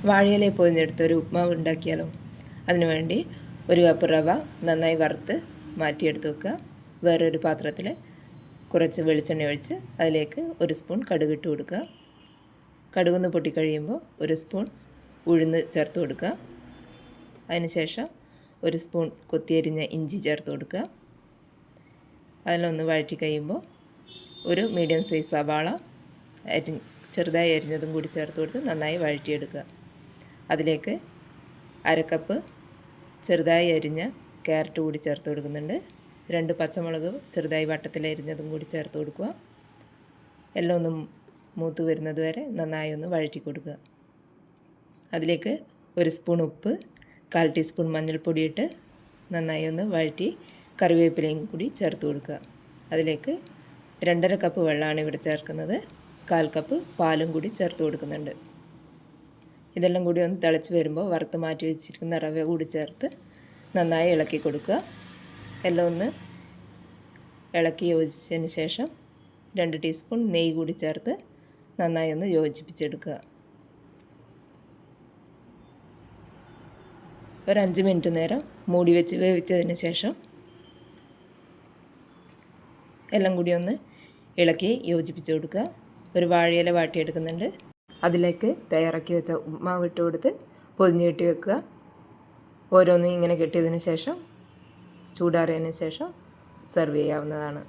വാഴയില പൊതിഞ്ഞെടുത്തൊരു ഉപ്മാവ് ഉണ്ടാക്കിയാലോ? അതിനുവേണ്ടി 1 കപ്പ് റവ നന്നായി വറുത്ത് മാറ്റിയെടുത്ത് വെക്കുക. വേറൊരു പാത്രത്തിൽ കുറച്ച് വെളിച്ചെണ്ണ ഒഴിച്ച് അതിലേക്ക് 1 സ്പൂൺ കടുക് ഇട്ട് കൊടുക്കുക. കടുകൊന്ന് പൊട്ടിക്കഴിയുമ്പോൾ 1 സ്പൂൺ ഉഴുന്ന് ചേർത്ത് കൊടുക്കുക. അതിനുശേഷം 1 സ്പൂൺ കൊത്തിയരിഞ്ഞ ഇഞ്ചി ചേർത്ത് കൊടുക്കുക. അതിലൊന്ന് വഴറ്റി കഴിയുമ്പോൾ ഒരു മീഡിയം സൈസ് സവാള ചെറുതായി അരിഞ്ഞതും കൂടി ചേർത്ത് കൊടുത്ത് നന്നായി വഴറ്റിയെടുക്കുക. അതിലേക്ക് 1/2 കപ്പ് ചെറുതായി അരിഞ്ഞ ക്യാരറ്റ് കൂടി ചേർത്ത് കൊടുക്കുന്നുണ്ട്. 2 പച്ചമുളക് ചെറുതായി വട്ടത്തിൽ അരിഞ്ഞതും കൂടി ചേർത്ത് കൊടുക്കുക. എല്ലാം ഒന്ന് മൂത്ത് വരുന്നത് വരെ നന്നായി ഒന്ന് വഴറ്റി കൊടുക്കുക. അതിലേക്ക് 1 സ്പൂൺ ഉപ്പ്, 1/4 ടീസ്പൂൺ മഞ്ഞൾപ്പൊടി ഇട്ട് നന്നായി ഒന്ന് വഴറ്റി കറിവേപ്പിലയും കൂടി ചേർത്ത് കൊടുക്കുക. അതിലേക്ക് 2.5 കപ്പ് വെള്ളമാണ് ഇവിടെ ചേർക്കുന്നത്. 1/4 കപ്പ് പാലും കൂടി ചേർത്ത് കൊടുക്കുന്നുണ്ട്. ഇതെല്ലാം കൂടി ഒന്ന് തിളച്ച് വരുമ്പോൾ വറുത്ത് മാറ്റി വെച്ചിരിക്കുന്ന റവ കൂടി ചേർത്ത് നന്നായി ഇളക്കി കൊടുക്കുക. എല്ലാം ഒന്ന് ഇളക്കി യോജിച്ചതിന് ശേഷം 2 ടീസ്പൂൺ നെയ്യ് കൂടി ചേർത്ത് നന്നായി ഒന്ന് യോജിപ്പിച്ചെടുക്കുക. ഒരു 5 മിനിറ്റ് നേരം മൂടി വെച്ച് വേവിച്ചതിന് ശേഷം എല്ലാം കൂടി ഒന്ന് ഇളക്കി യോജിപ്പിച്ച് കൊടുക്കുക. ഒരു വാഴയില വാട്ടിയെടുക്കുന്നുണ്ട്. അതിലേക്ക് തയ്യാറാക്കി വെച്ച ഉപ്മാവ് ഇട്ട് കൊടുത്ത് പൊതിഞ്ഞ് കെട്ടി വെക്കുക. ഓരോന്നും ഇങ്ങനെ കെട്ടിയതിന് ശേഷം ചൂടാറിയതിന് ശേഷം സെർവ് ചെയ്യാവുന്നതാണ്.